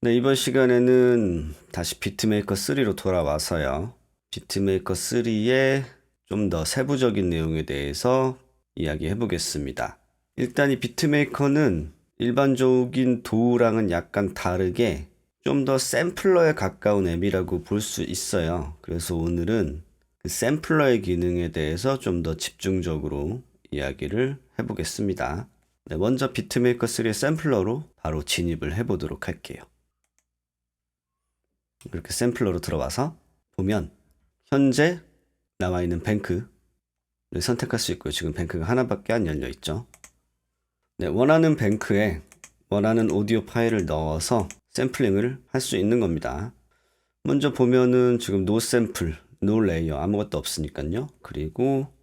네, 이번 시간에는 다시 비트메이커 3로 돌아와서요. 비트메이커 3의 좀 더 세부적인 내용에 대해서 이야기해 보겠습니다. 일단 이 비트메이커는 일반적인 도우랑은 약간 다르게 좀 더 샘플러에 가까운 앱이라고 볼 수 있어요. 그래서 오늘은 그 샘플러의 기능에 대해서 좀 더 집중적으로 이야기를 해보겠습니다. 네, 먼저 비트메이커 3의 샘플러로 바로 진입을 해보도록 할게요. 이렇게 샘플러로 들어와서 보면 현재 나와 있는 뱅크를 선택할 수 있고요. 지금 뱅크가 하나밖에 안 열려 있죠. 네, 원하는 뱅크에 원하는 오디오 파일을 넣어서 샘플링을 할 수 있는 겁니다. 먼저 보면은 지금 no sample, no layer 아무것도 없으니까요. 그리고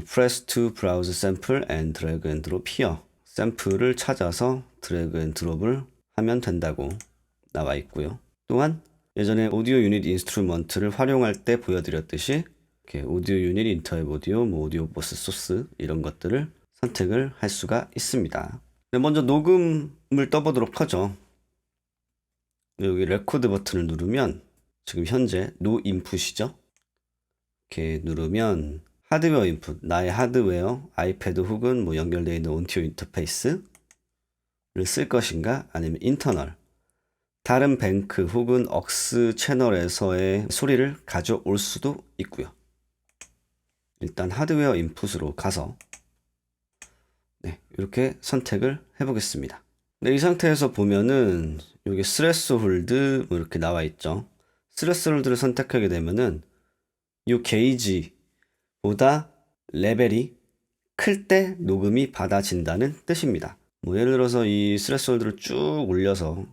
press to browse sample and drag and drop here. 샘플을 찾아서 드래그 앤 드롭을 하면 된다고 나와 있고요. 또한 예전에 오디오 유닛 인스트루먼트를 활용할 때 보여드렸듯이 이렇게 오디오 유닛 인터앱 오디오, 오디오 보스 소스 이런 것들을 선택을 할 수가 있습니다. 먼저 녹음을 떠보도록 하죠. 여기 레코드 버튼을 누르면 지금 현재 노 인풋이죠. 이렇게 누르면 하드웨어 인풋, 나의 하드웨어, 아이패드 혹은 연결되어 있는 오디오 인터페이스를 쓸 것인가 아니면 인터널, 다른 뱅크 혹은 억스 채널에서의 소리를 가져올 수도 있고요. 일단 하드웨어 인풋으로 가서 이렇게 선택을 해보겠습니다. 이 상태에서 보면은 여기 스레스홀드 이렇게 나와 있죠. 스레스홀드를 선택하게 되면은 이 게이지보다 레벨이 클 때 녹음이 받아진다는 뜻입니다. 예를 들어서 이 스레스홀드를 쭉 올려서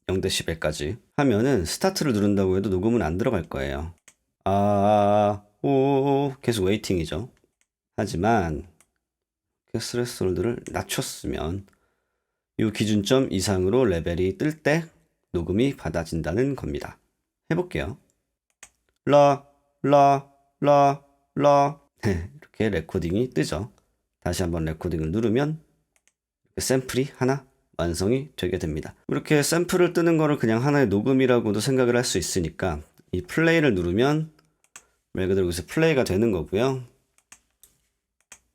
0dB까지 하면은 스타트를 누른다고 해도 녹음은 안 들어갈 거예요. 계속 웨이팅이죠. 하지만 스레스홀드를 낮췄으면 이 기준점 이상으로 레벨이 뜰 때 녹음이 받아진다는 겁니다. 해볼게요. 이렇게 레코딩이 뜨죠. 다시 한번 레코딩을 누르면 샘플이 하나 완성이 되게 됩니다. 이렇게 샘플을 뜨는 거를 그냥 하나의 녹음이라고도 생각을 할 수 있으니까 이 플레이를 누르면 말 그대로 여기서 플레이가 되는 거고요.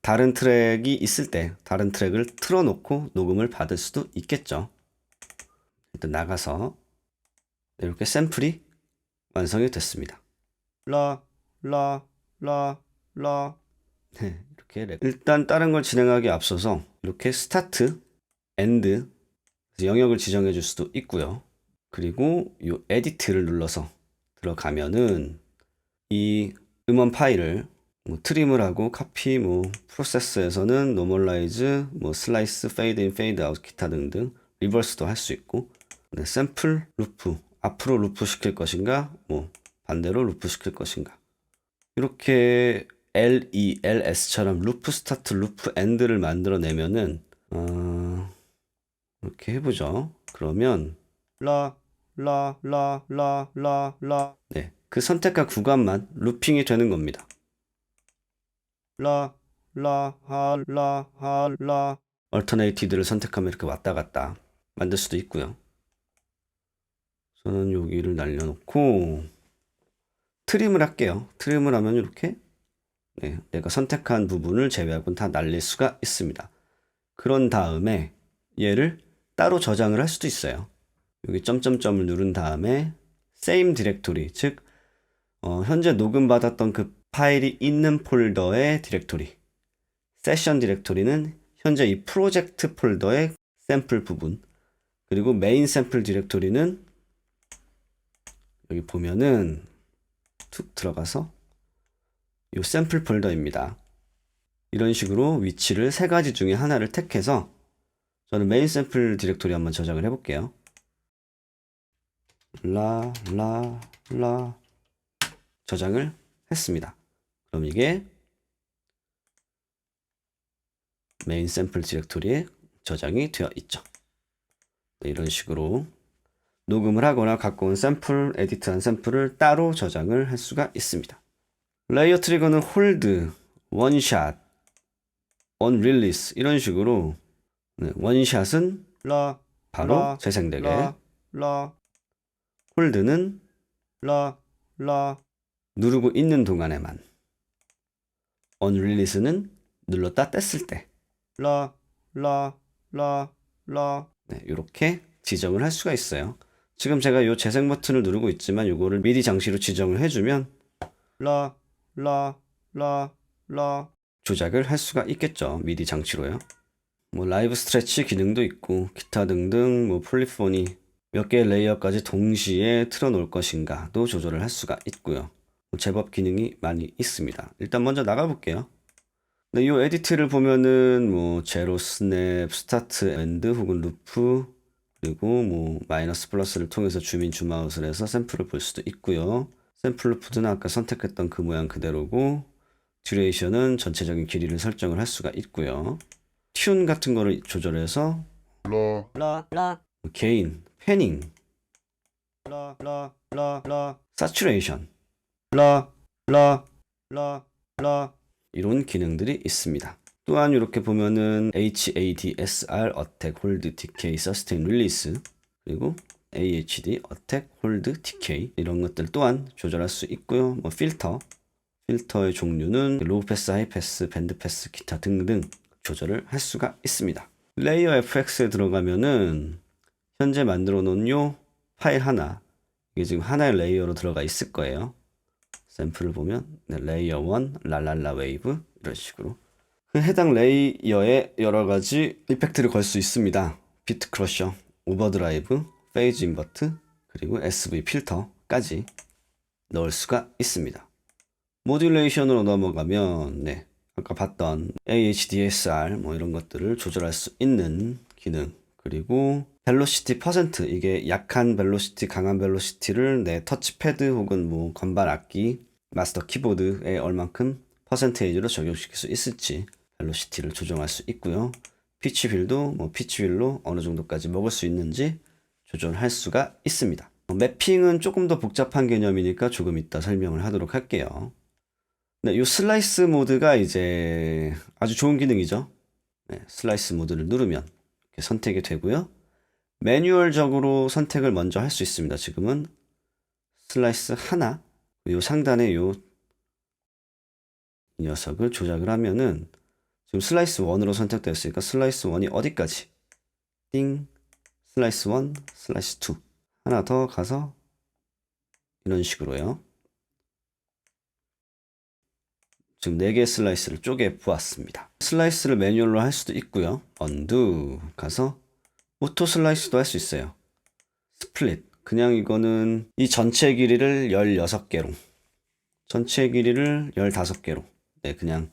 다른 트랙이 있을 때 다른 트랙을 틀어놓고 녹음을 받을 수도 있겠죠. 일단 나가서 이렇게 샘플이 완성이 됐습니다. 이렇게 일단 다른 걸 진행하기 앞서서 이렇게 스타트, 엔드 영역을 지정해 줄 수도 있고요. 그리고 이 에디트를 눌러서 들어가면은 이 음원 파일을 트림을 하고 카피, 프로세스에서는 노멀라이즈, 슬라이스, 페이드 인, 페이드 아웃 기타 등등 리버스도 할 수 있고 샘플 루프 앞으로 루프 시킬 것인가 반대로 루프 시킬 것인가 이렇게 L, LS처럼 루프 스타트, 루프 엔드를 만들어내면은 이렇게 해보죠. 그러면 그 선택한 구간만 루핑이 되는 겁니다. 얼터네이티드를 선택하면 이렇게 왔다 갔다 만들 수도 있고요. 저는 여기를 날려놓고 트림을 할게요. 트림을 하면 이렇게 내가 선택한 부분을 제외하고는 다 날릴 수가 있습니다. 그런 다음에 얘를 따로 저장을 할 수도 있어요. 여기 점점점을 누른 다음에 same 디렉토리, 즉 현재 녹음받았던 그 파일이 있는 폴더의 디렉토리, 세션 디렉토리는 현재 이 프로젝트 폴더의 샘플 부분, 그리고 메인 샘플 디렉토리는 여기 보면은 툭 들어가서 이 샘플 폴더입니다. 이런 식으로 위치를 세 가지 중에 하나를 택해서 저는 메인 샘플 디렉토리 한번 저장을 해볼게요. 저장을 했습니다. 그럼 이게 메인 샘플 디렉토리에 저장이 되어 있죠. 이런 식으로 녹음을 하거나 갖고 온 샘플, 에디트한 샘플을 따로 저장을 할 수가 있습니다. 레이어 트리거는 홀드, 원샷, 원 릴리스 이런 식으로 원샷은 바로 재생되게 라. 홀드는 라, 라. 누르고 있는 동안에만. 언릴리스는 눌렀다 뗐을 때. 라, 라, 라, 라. 네, 이렇게 지정을 할 수가 있어요. 지금 제가 이 재생 버튼을 누르고 있지만 이거를 미디 장치로 지정을 해주면 라, 라, 라, 라 조작을 할 수가 있겠죠. 미디 장치로요. 뭐 라이브 스트레치 기능도 있고 기타 등등 뭐 폴리포니 몇 개의 레이어까지 동시에 틀어놓을 것인가도 조절을 할 수가 있고요. 제법 기능이 많이 있습니다. 일단 먼저 나가볼게요. 네, 이 에디트를 보면은 뭐 제로, 스냅, 스타트, 엔드 혹은 루프 그리고 뭐 마이너스 플러스를 통해서 주민 줌아웃을 해서 샘플을 볼 수도 있고요. 샘플 루프는 아까 선택했던 그 모양 그대로고 듀레이션은 전체적인 길이를 설정을 할 수가 있고요. 튠 같은 거를 조절해서 게인, 패닝, 사츄레이션, 이런 기능들이 있습니다. 또한 이렇게 보면은 HADSR, Attack, Hold, Decay, Sustain, Release 그리고 AHD, Attack, Hold, Decay 이런 것들 또한 조절할 수 있고요. 뭐 필터의 종류는 로우 패스, 하이 패스, 밴드 패스, 기타 등등 조절을 할 수가 있습니다. 레이어 FX에 들어가면은 현재 만들어 놓은 요 파일 하나 이게 지금 하나의 레이어로 들어가 있을 거예요. 샘플을 보면 네, 레이어 1, 랄랄라 웨이브 이런 식으로 그 해당 레이어에 여러 가지 이펙트를 걸 수 있습니다. 비트 크러셔, 오버드라이브, 페이즈 인버트 그리고 SV 필터까지 넣을 수가 있습니다. 모듈레이션으로 넘어가면 네, 아까 봤던 AHDSR 뭐 이런 것들을 조절할 수 있는 기능 그리고 벨로시티 퍼센트 이게 약한 벨로시티 강한 벨로시티를 내 터치패드 혹은 뭐 건반 악기 마스터 키보드에 얼만큼 퍼센테이지로 적용시킬 수 있을지 벨로시티를 조정할 수 있고요. 피치 휠도 뭐 피치 휠로 어느 정도까지 먹을 수 있는지 조절할 수가 있습니다. 매핑은 조금 더 복잡한 개념이니까 조금 이따 설명을 하도록 할게요. 네, 이 슬라이스 모드가 이제 아주 좋은 기능이죠. 네, 슬라이스 모드를 누르면 이렇게 선택이 되고요. 매뉴얼적으로 선택을 먼저 할 수 있습니다. 지금은 슬라이스 하나, 이 상단에 이 녀석을 조작을 하면은 지금 슬라이스 1으로 선택되었으니까 슬라이스 1이 어디까지? 띵, 슬라이스 1, 슬라이스 2 하나 더 가서 이런 식으로요. 지금 4개의 슬라이스를 쪼개 보았습니다. 슬라이스를 매뉴얼로 할 수도 있고요. 언두 가서 오토 슬라이스도 할 수 있어요. 스플릿 그냥 이거는 이 전체 길이를 16개로 전체 길이를 15개로 네, 그냥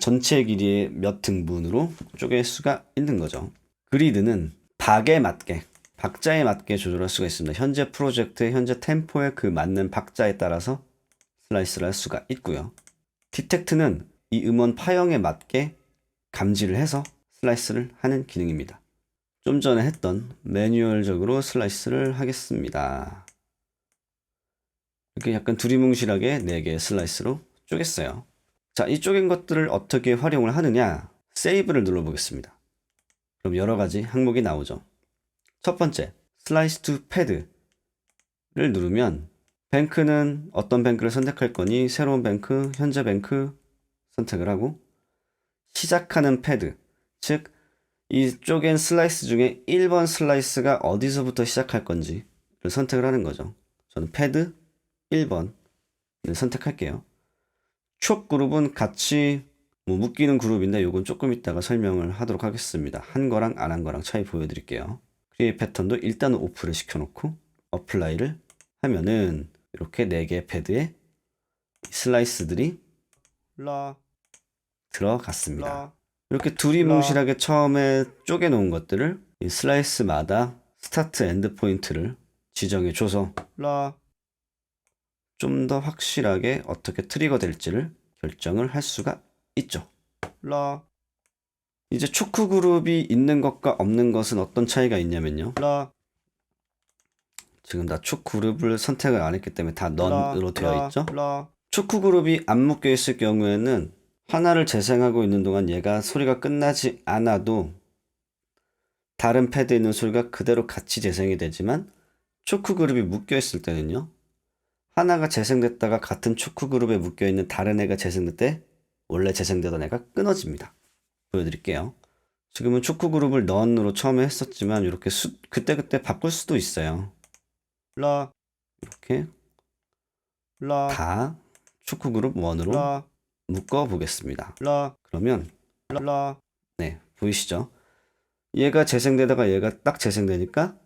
전체 길이의 몇 등분으로 쪼갤 수가 있는 거죠. 그리드는 박에 맞게 박자에 맞게 조절할 수가 있습니다. 현재 프로젝트의 현재 템포에 그 맞는 박자에 따라서 슬라이스를 할 수가 있고요. 디텍트는 이 음원 파형에 맞게 감지를 해서 슬라이스를 하는 기능입니다. 좀 전에 했던 매뉴얼적으로 슬라이스를 하겠습니다. 이렇게 약간 두리뭉실하게 4개의 슬라이스로 쪼갰어요. 자, 이 쪼갠 것들을 어떻게 활용을 하느냐? 세이브를 눌러보겠습니다. 그럼 여러 가지 항목이 나오죠. 첫 번째, 슬라이스 투 패드를 누르면 뱅크는 어떤 뱅크를 선택할 거니 새로운 뱅크, 현재 뱅크 선택을 하고 시작하는 패드, 즉 이 쪼갠 슬라이스 중에 1번 슬라이스가 어디서부터 시작할 건지를 선택을 하는 거죠. 저는 패드 1번을 선택할게요. 촉 그룹은 같이 뭐 묶이는 그룹인데 요건 조금 이따가 설명을 하도록 하겠습니다. 한 거랑 안 한 거랑 차이 보여드릴게요. 크리에이트 패턴도 일단은 오프를 시켜놓고 어플라이를 하면은 이렇게 4개의 패드에 슬라이스들이 들어갔습니다. 이렇게 두리뭉실하게 처음에 쪼개 놓은 것들을 이 슬라이스마다 스타트 엔드 포인트를 지정해 줘서 좀 더 확실하게 어떻게 트리거 될지를 결정을 할 수가 있죠. 이제 초크 그룹이 있는 것과 없는 것은 어떤 차이가 있냐면요. 지금 다 초크 그룹을 선택을 안 했기 때문에 다 none으로 되어 있죠. 초크 그룹이 안 묶여 있을 경우에는 하나를 재생하고 있는 동안 얘가 소리가 끝나지 않아도 다른 패드에 있는 소리가 그대로 같이 재생이 되지만 초크 그룹이 묶여 있을 때는요. 하나가 재생됐다가 같은 초크 그룹에 묶여 있는 다른 애가 재생될 때 원래 재생되던 애가 끊어집니다. 보여드릴게요. 지금은 초크 그룹을 넌으로 처음에 했었지만 이렇게 그때그때 바꿀 수도 있어요. 이렇게 다 초크 그룹 1으로 묶어 보겠습니다. 그러면 네, 보이시죠? 얘가 재생되다가 얘가 딱 재생되니까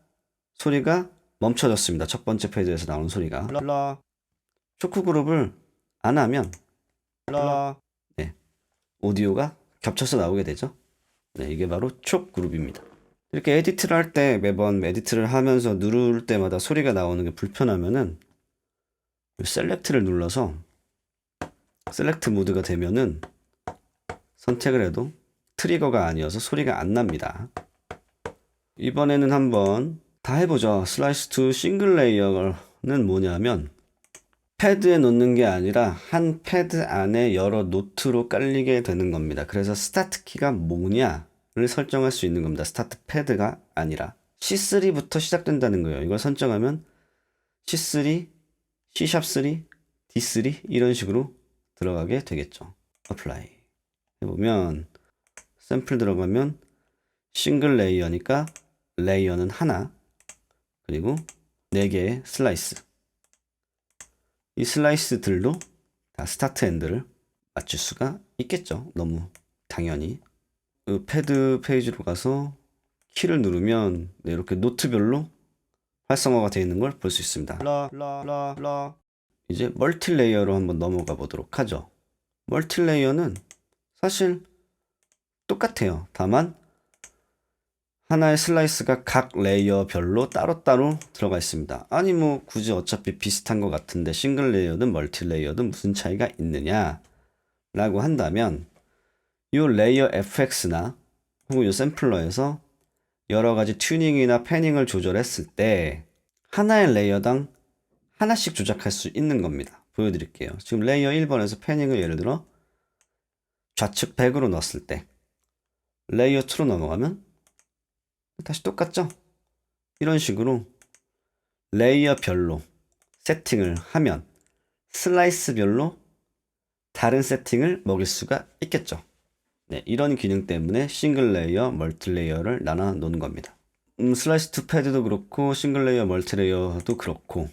소리가 멈춰졌습니다. 첫 번째 페이지에서 나오는 소리가. 초크 그룹을 안 하면 네, 오디오가 겹쳐서 나오게 되죠. 네, 이게 바로 촉 그룹입니다. 이렇게 에디트를 할 때 매번 에디트를 하면서 누를 때마다 소리가 나오는 게 불편하면은 셀렉트를 눌러서 셀렉트 모드가 되면은 선택을 해도 트리거가 아니어서 소리가 안 납니다. 이번에는 한번 다 해보죠. 슬라이스 투 싱글 레이어는 뭐냐면 패드에 놓는 게 아니라 한 패드 안에 여러 노트로 깔리게 되는 겁니다. 그래서 스타트 키가 뭐냐를 설정할 수 있는 겁니다. 스타트 패드가 아니라 C3부터 시작된다는 거예요. 이걸 설정하면 C3, C#3, D3 이런 식으로 들어가게 되겠죠. 어플라이 해보면 샘플 들어가면 싱글 레이어니까 레이어는 하나 그리고 4개의 슬라이스 이 슬라이스들로 다 스타트 엔드를 맞출 수가 있겠죠. 너무 당연히 그 패드 페이지로 가서 키를 누르면 네, 이렇게 노트별로 활성화가 되어 있는 걸 볼 수 있습니다. 이제 멀티레이어로 한번 넘어가 보도록 하죠. 멀티레이어는 사실 똑같아요. 다만 하나의 슬라이스가 각 레이어별로 따로따로 들어가 있습니다. 아니 뭐 굳이 어차피 비슷한 것 같은데 싱글 레이어든 멀티 레이어든 무슨 차이가 있느냐 라고 한다면 이 레이어 FX나 혹은 이 샘플러에서 여러 가지 튜닝이나 패닝을 조절했을 때 하나의 레이어당 하나씩 조작할 수 있는 겁니다. 보여드릴게요. 지금 레이어 1번에서 패닝을 예를 들어 좌측 100으로 넣었을 때 레이어 2로 넘어가면 다시 똑같죠? 이런 식으로 레이어별로 세팅을 하면 슬라이스별로 다른 세팅을 먹일 수가 있겠죠. 네, 이런 기능 때문에 싱글 레이어, 멀티 레이어를 나눠 놓는 겁니다. 슬라이스 투 패드도 그렇고 싱글 레이어, 멀티 레이어도 그렇고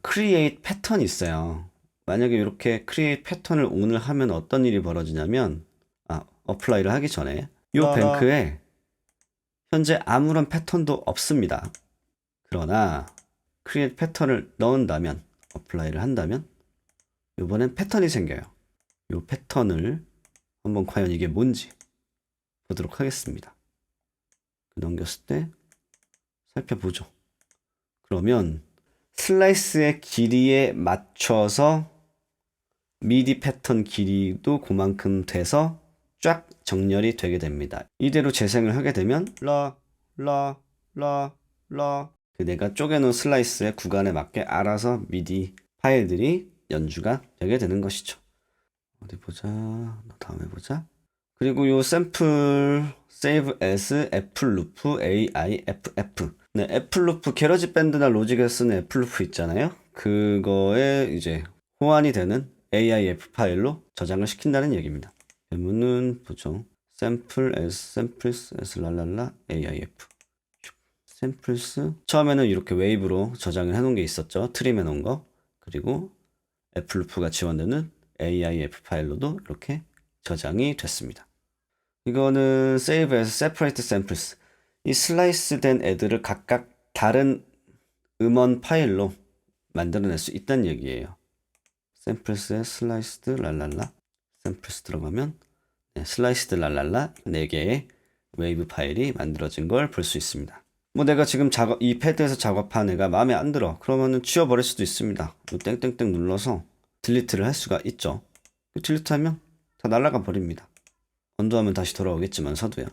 크리에이트 패턴이 있어요. 만약에 이렇게 크리에이트 패턴을 오늘 하면 어떤 일이 벌어지냐면 어플라이를 하기 전에 이 뱅크에 현재 아무런 패턴도 없습니다. 그러나 크리에이트 패턴을 넣은다면 어플라이를 한다면 이번엔 패턴이 생겨요. 이 패턴을 한번 과연 이게 뭔지 보도록 하겠습니다. 넘겼을 때 살펴보죠. 그러면 슬라이스의 길이에 맞춰서 미디 패턴 길이도 그만큼 돼서 쫙 정렬이 되게 됩니다. 이대로 재생을 하게 되면 내가 쪼개놓은 슬라이스의 구간에 맞게 알아서 미디 파일들이 연주가 되게 되는 것이죠. 어디 보자. 다음에 보자. 그리고 요 샘플 save as 애플 루프 AIFF. 네, 애플 루프 게러지 밴드나 로직에 쓰는 애플 루프 있잖아요. 그거에 이제 호환이 되는 AIF 파일로 저장을 시킨다는 얘기입니다. 예문은 보죠. samples as 랄랄라 AIF. 샘플스 처음에는 이렇게 웨이브로 저장을 해놓은 게 있었죠. 트림 해놓은 거. 그리고 애플 루프가 지원되는 AIF 파일로도 이렇게 저장이 됐습니다. 이거는 save as separate samples. 이 슬라이스 된 애들을 각각 다른 음원 파일로 만들어낼 수 있다는 얘기예요. samples에 sliced 랄랄라 samples 들어가면 슬라이스드 랄랄라 4개의 웨이브 파일이 만들어진 걸 볼 수 있습니다. 뭐 내가 지금 이 패드에서 작업한 애가 마음에 안 들어. 그러면은 지워버릴 수도 있습니다. 땡땡땡 눌러서 딜리트를 할 수가 있죠. 딜리트 하면 다 날아가 버립니다. 언도하면 다시 돌아오겠지만 서도요.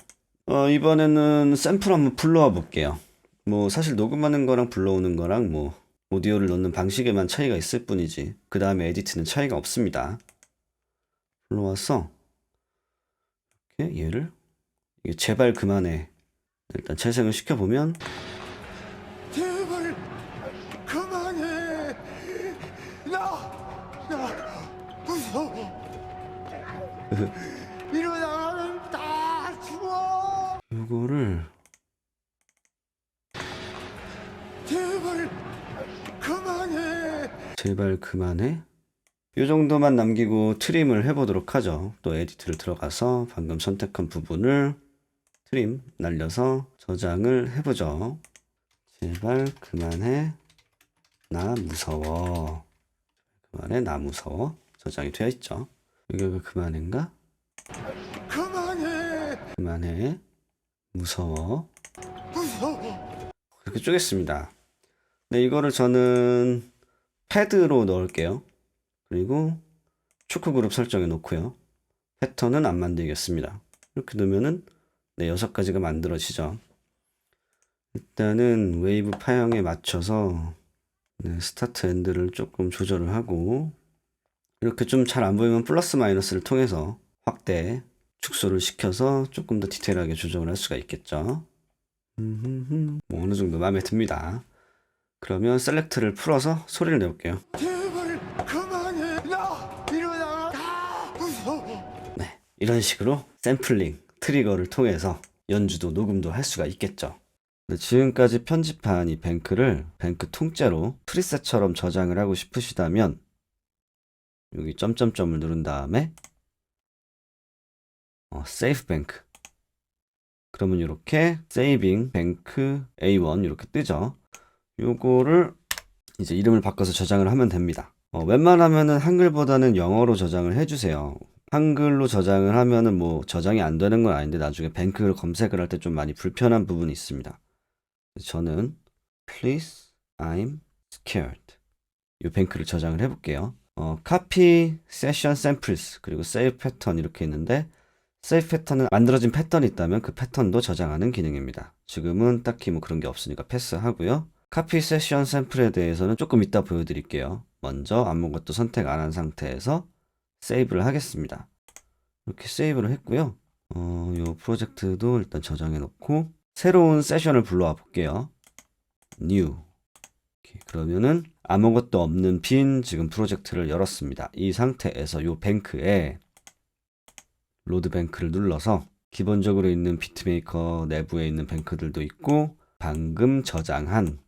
이번에는 샘플 한번 불러와 볼게요. 뭐 사실 녹음하는 거랑 불러오는 거랑 뭐 오디오를 넣는 방식에만 차이가 있을 뿐이지 그 다음에 에디트는 차이가 없습니다. 불러와서 이렇게 얘를 제발 그만해 일단 재생을 시켜보면 제발 그만해. 나 무서워. 이러다가는 다 죽어. 요거를 제발 그만해. 제발 그만해. 요 정도만 남기고 트림을 해보도록 하죠. 또 에디트를 들어가서 방금 선택한 부분을 트림 날려서 저장을 해보죠. 제발 그만해. 나 무서워. 그만해. 나 무서워. 저장이 되어 있죠. 이게 그 그만해인가? 그만해. 그만해. 무서워. 무서워. 그렇게 쪼갰습니다. 네, 이거를 저는 패드로 넣을게요. 그리고 초크 그룹 설정해 놓고요. 패턴은 안 만들겠습니다. 이렇게 넣으면은 네, 6가지가 만들어지죠. 일단은 웨이브 파형에 맞춰서 네, 스타트 엔드를 조금 조절을 하고 이렇게 좀 잘 안 보이면 플러스 마이너스를 통해서 확대, 축소를 시켜서 조금 더 디테일하게 조정을 할 수가 있겠죠. 뭐 어느 정도 마음에 듭니다. 그러면 셀렉트를 풀어서 소리를 내볼게요. 제발 그만해. 나 이러다가 다 무서워. 네, 이런 식으로 샘플링, 트리거를 통해서 연주도 녹음도 할 수가 있겠죠. 네, 지금까지 편집한 이 뱅크를 뱅크 통째로 프리셋처럼 저장을 하고 싶으시다면 여기 점점점을 누른 다음에 Save Bank. 그러면 이렇게 Saving Bank A1 이렇게 뜨죠. 요거를 이제 이름을 바꿔서 저장을 하면 됩니다. 웬만하면은 한글보다는 영어로 저장을 해주세요. 한글로 저장을 하면은 뭐 저장이 안 되는 건 아닌데 나중에 뱅크를 검색을 할 때 좀 많이 불편한 부분이 있습니다. 저는 Please, I'm scared. 이 뱅크를 저장을 해볼게요. Copy Session Samples 그리고 Save Pattern 이렇게 있는데 Save 패턴은 만들어진 패턴이 있다면 그 패턴도 저장하는 기능입니다. 지금은 딱히 뭐 그런 게 없으니까 패스하고요. Copy Session Sample에 대해서는 조금 이따 보여드릴게요. 먼저 아무것도 선택 안 한 상태에서 세이브를 하겠습니다. 이렇게 세이브를 했고요. 요 프로젝트도 일단 저장해 놓고 새로운 세션을 불러와 볼게요. New. 그러면은 아무것도 없는 빈 지금 프로젝트를 열었습니다. 이 상태에서 요 뱅크에 로드 뱅크를 눌러서 기본적으로 있는 비트메이커 내부에 있는 뱅크들도 있고 방금 저장한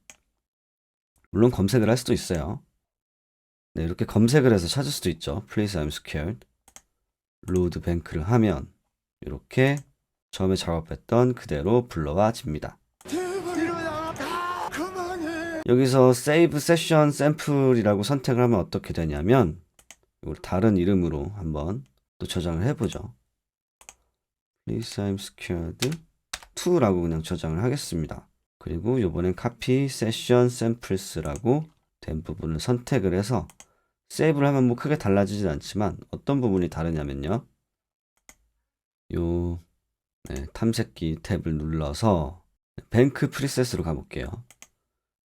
물론 검색을 할 수도 있어요. 네, 이렇게 검색을 해서 찾을 수도 있죠. Please I'm scared. 로드 뱅크를 하면 이렇게 처음에 작업했던 그대로 불러와집니다. 여기서 Save Session Sample이라고 선택을 하면 어떻게 되냐면 이걸 다른 이름으로 한번 또 저장을 해보죠. Please I'm scared 2라고 그냥 저장을 하겠습니다. 그리고 이번엔 Copy Session Samples라고 된 부분을 선택을 해서 세이브를 하면 뭐 크게 달라지진 않지만 어떤 부분이 다르냐면요. 요 탐색기 탭을 눌러서 뱅크 프리셋으로 가볼게요.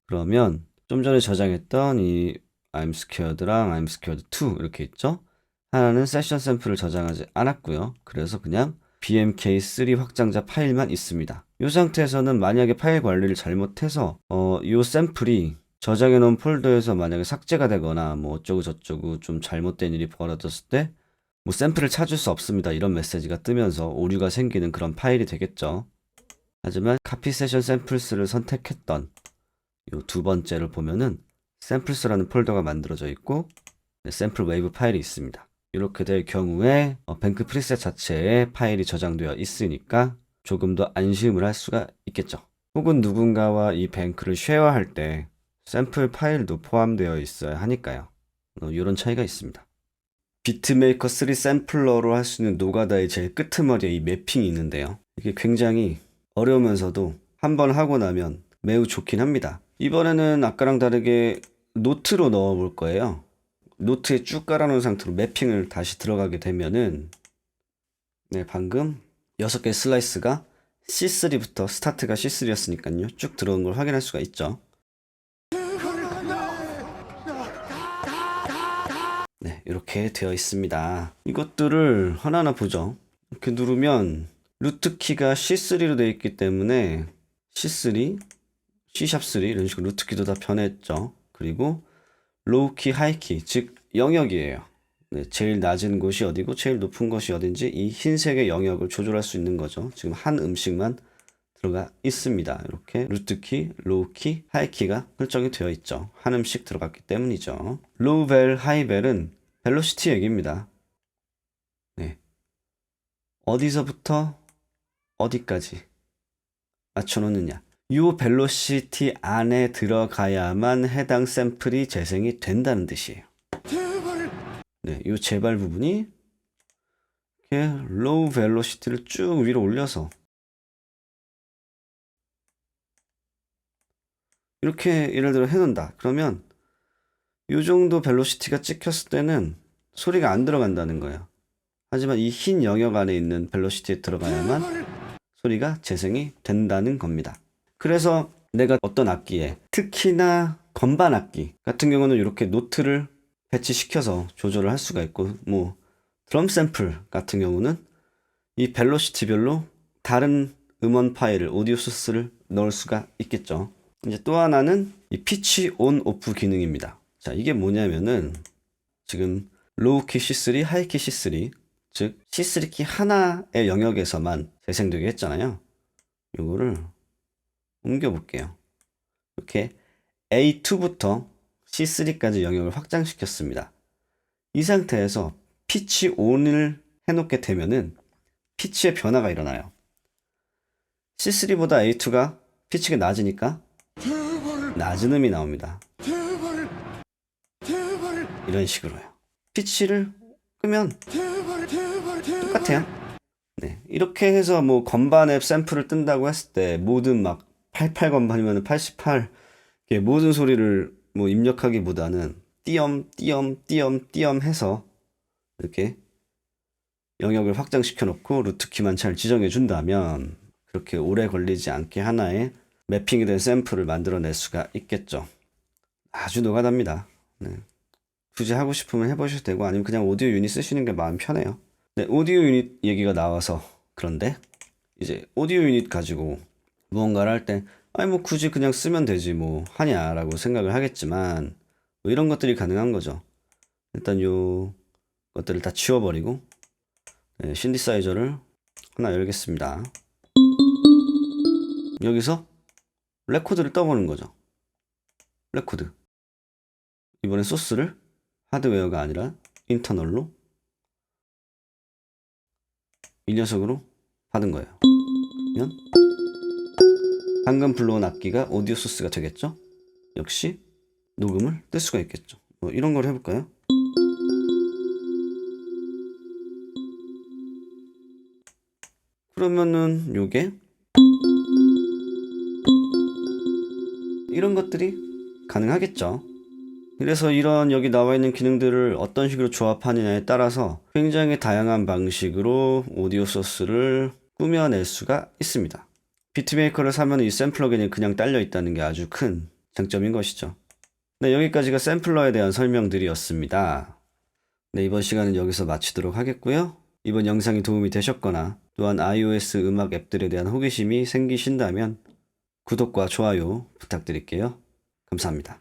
그러면 좀 전에 저장했던 이 I'm scared랑 I'm scared 2 이렇게 있죠. 하나는 세션 샘플을 저장하지 않았고요. 그래서 그냥 BMK3 확장자 파일만 있습니다. 이 상태에서는 만약에 파일 관리를 잘못해서 이 샘플이 저장해 놓은 폴더에서 만약에 삭제가 되거나 뭐 어쩌고 저쩌고 좀 잘못된 일이 벌어졌을 때 뭐 샘플을 찾을 수 없습니다. 이런 메시지가 뜨면서 오류가 생기는 그런 파일이 되겠죠. 하지만 Copy Session Samples를 선택했던 이 두 번째를 보면은 Samples라는 폴더가 만들어져 있고 샘플 웨이브 파일이 있습니다. 이렇게 될 경우에 뱅크 프리셋 자체에 파일이 저장되어 있으니까 조금 더 안심을 할 수가 있겠죠. 혹은 누군가와 이 뱅크를 쉐어할 때 샘플 파일도 포함되어 있어야 하니까요. 이런 차이가 있습니다. 비트메이커 3 샘플러로 할 수 있는 노가다의 제일 끄트머리에 이 매핑이 있는데요. 이게 굉장히 어려우면서도 한번 하고 나면 매우 좋긴 합니다. 이번에는 아까랑 다르게 노트로 넣어 볼 거예요. 노트에 쭉 깔아놓은 상태로 매핑을 다시 들어가게 되면은 방금 6개의 슬라이스가 C3부터 스타트가 C3였으니까요. 쭉 들어온 걸 확인할 수가 있죠. 네, 이렇게 되어 있습니다. 이것들을 하나하나 보죠. 이렇게 누르면 루트 키가 C3로 되어 있기 때문에 C3, C#3 이런 식으로 루트키도 다 변했죠. 그리고 로우키, 하이키, 즉 영역이에요. 네, 제일 낮은 곳이 어디고 제일 높은 것이 어딘지 이 흰색의 영역을 조절할 수 있는 거죠. 지금 한 음식만 들어가 있습니다. 이렇게 루트키, 로우키, 하이키가 설정이 되어 있죠. 한 음씩 들어갔기 때문이죠. 로우벨, 하이벨은 벨로시티 얘기입니다. 네. 어디서부터 어디까지 맞춰놓느냐. 이 벨로시티 안에 들어가야만 해당 샘플이 재생이 된다는 뜻이에요. 제발 네, 이 재발 부분이 이렇게 로우 벨로시티를 쭉 위로 올려서 이렇게 예를 들어 해놓는다. 그러면 이 정도 벨로시티가 찍혔을 때는 소리가 안 들어간다는 거예요. 하지만 이 흰 영역 안에 있는 벨로시티에 들어가야만 소리가 재생이 된다는 겁니다. 그래서 내가 어떤 악기에 특히나 건반 악기 같은 경우는 이렇게 노트를 배치시켜서 조절을 할 수가 있고 뭐 드럼 샘플 같은 경우는 이 벨로시티별로 다른 음원 파일을 오디오 소스를 넣을 수가 있겠죠. 이제 또 하나는 이 피치 온 오프 기능입니다. 자, 이게 뭐냐면은 지금 로우 키 C3, 하이 키 C3 즉 C3 키 하나의 영역에서만 재생되게 했잖아요. 요거를 옮겨 볼게요. 이렇게 A2부터 C3까지 영역을 확장시켰습니다. 이 상태에서 피치 온을 해놓게 되면은 피치의 변화가 일어나요. C3보다 A2가 피치가 낮으니까 낮은 음이 나옵니다. 제발 이런 식으로요. 피치를 끄면 똑같아요. 네, 이렇게 해서 뭐 건반에 샘플을 뜬다고 했을 때 모든 막 88 건반이면 88 모든 소리를 뭐 입력하기보다는 띄엄 해서 이렇게 영역을 확장시켜 놓고 루트키만 잘 지정해 준다면 그렇게 오래 걸리지 않게 하나의 매핑이 된 샘플을 만들어낼 수가 있겠죠. 아주 노가다입니다. 네. 굳이 하고 싶으면 해보셔도 되고 아니면 그냥 오디오 유닛 쓰시는 게 마음 편해요. 네, 오디오 유닛 얘기가 나와서 그런데 이제 오디오 유닛 가지고 무언가를 할 때 아니 뭐 굳이 그냥 쓰면 되지 뭐 하냐라고 생각을 하겠지만 뭐 이런 것들이 가능한 거죠. 일단 요 것들을 다 지워버리고 네, 신디사이저를 하나 열겠습니다. 여기서 레코드를 떠보는 거죠. 레코드. 이번엔 소스를 하드웨어가 아니라 인터널로 이 녀석으로 받은 거예요. 그러면 방금 불러온 악기가 오디오 소스가 되겠죠? 역시 녹음을 뜰 수가 있겠죠. 뭐 이런 걸 해볼까요? 그러면은 요게 이런 것들이 가능하겠죠. 그래서 이런 여기 나와 있는 기능들을 어떤 식으로 조합하느냐에 따라서 굉장히 다양한 방식으로 오디오 소스를 꾸며낼 수가 있습니다. 비트메이커를 사면 이 샘플러긴이 그냥 딸려 있다는 게 아주 큰 장점인 것이죠. 네, 여기까지가 샘플러에 대한 설명들이었습니다. 네, 이번 시간은 여기서 마치도록 하겠고요. 이번 영상이 도움이 되셨거나 또한 iOS 음악 앱들에 대한 호기심이 생기신다면 구독과 좋아요 부탁드릴게요. 감사합니다.